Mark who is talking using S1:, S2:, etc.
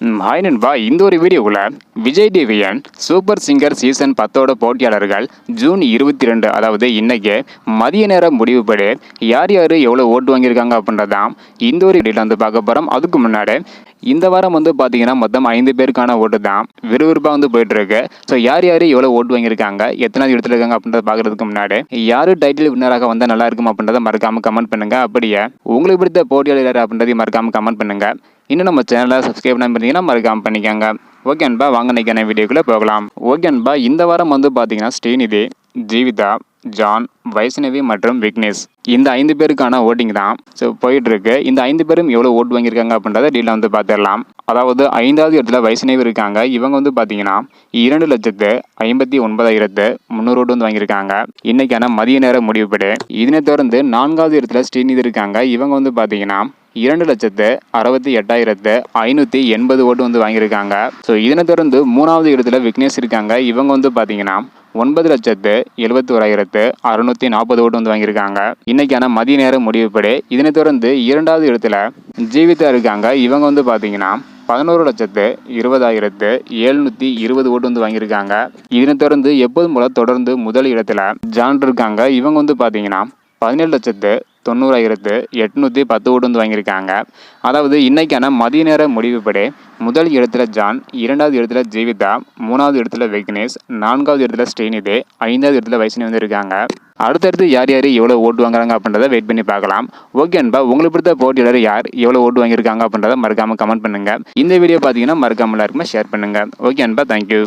S1: Hi நண்பா, இந்த ஒரு வீடியோவில் விஜய் டிவியின் சூப்பர் சிங்கர் சீசன் 10 போட்டியாளர்கள் ஜூன் 22 அதாவது இன்னைக்கு மதிய நேரம் முடிவுபடி யார் யார் எவ்வளோ ஓட்டு வாங்கியிருக்காங்க அப்படின்றதான் இந்த ஒரு வீடியோவில் வந்து பார்க்க போகிறோம். அதுக்கு முன்னாடி இந்த வாரம் வந்து பார்த்தீங்கன்னா மொத்தம் 5 பேருக்கான ஓட்டு தான் விறுவிறுப்பாக போயிட்டு இருக்கு. ஸோ யார் யார் எவ்வளோ ஓட்டு வாங்கியிருக்காங்க, எத்தனாவது இடத்துல இருக்காங்க அப்படின்றத பார்க்கறதுக்கு முன்னாடி யார் டைட்டில் வின்னராக வந்தால் நல்லா இருக்கும் அப்படின்றத மறக்காமல் கமெண்ட் பண்ணுங்க. அப்படியே உங்களுக்கு பிடித்த போட்டியாளர் யார் அப்படின்றதையும் மறக்காமல் கமெண்ட் பண்ணுங்க. இன்னும் நம்ம சேனலை சப்ஸ்கிரைப் பண்ணிங்கன்னா மறக்காமல் பண்ணிக்கோங்க. ஓகே அன்பா, வாங்க நினைக்கான வீடியோக்குள்ளே போகலாம். ஓகே அன்பா, இந்த வாரம் வந்து பார்த்தீங்கன்னா ஸ்ரீநிதி, ஜீவிதா, ஜான், வைஷ்ணவி மற்றும் விக்னேஷ் இந்த 5 பேருக்கான ஓட்டிங் தான் போயிட்டு இருக்கு. இந்த 5 பேரும் எவ்வளோ ஓட்டு வாங்கியிருக்காங்க அப்படின்றத டீலாக வந்து பார்த்துடலாம். அதாவது 5வது இடத்துல வைஷ்ணவி இருக்காங்க. இவங்க வந்து பார்த்தீங்கன்னா 2,59,300 ஓட்டு வந்து வாங்கியிருக்காங்க இன்னைக்கான மதிய நேர முடிவுப்படி. இதனை தொடர்ந்து 4வது இடத்துல ஸ்ரீநிதி இருக்காங்க. இவங்க வந்து பார்த்தீங்கன்னா 2,68,580 ஓட்டு வந்து வாங்கியிருக்காங்க. ஸோ இதனை தொடர்ந்து 3வது இடத்துல விக்னேஷ் இருக்காங்க. இவங்க வந்து பார்த்தீங்கன்னா 9,71,640 ஓட்டு வந்து வாங்கியிருக்காங்க இன்னைக்கான மதிய நேர முடிவுப்படி. இதனை தொடர்ந்து 2வது இடத்துல ஜீவிதா இருக்காங்க. இவங்க வந்து பார்த்தீங்கன்னா 11,20,720 ஓட்டு வந்து வாங்கியிருக்காங்க. இதனை தொடர்ந்து எப்போதும் போல தொடர்ந்து முதல் இடத்துல ஜான் இருக்காங்க. இவங்க வந்து பார்த்தீங்கன்னா 17,90,810 ஓட்டு வந்து வாங்கியிருக்காங்க. அதாவது இன்னைக்கான மதிய நேர முடிவுப்படி முதல் இடத்துல ஜான், 2வது இடத்துல ஜீவிதா, 3வது இடத்துல விக்னேஷ், 4வது இடத்துல ஸ்ரீநிதி, 5வது இடத்துல வைஷ்ணவி வந்து இருக்காங்க. அடுத்தடுத்து யார் யார் எவ்வளோ ஓட்டு வாங்குறாங்க அப்படின்றத வெயிட் பண்ணி பார்க்கலாம். ஓகே அன்பா, உங்களுக்கு பிடித்த போட்டியாளர் யார் எவ்வளோ ஓட்டு வாங்கியிருக்காங்க அப்படின்றத மறக்காமல் கமெண்ட் பண்ணுங்க. இந்த வீடியோ பார்த்தீங்கன்னா மறக்காமல் எல்லாருக்குமே ஷேர் பண்ணுங்க. ஓகே அன்பா, தேங்க்யூ.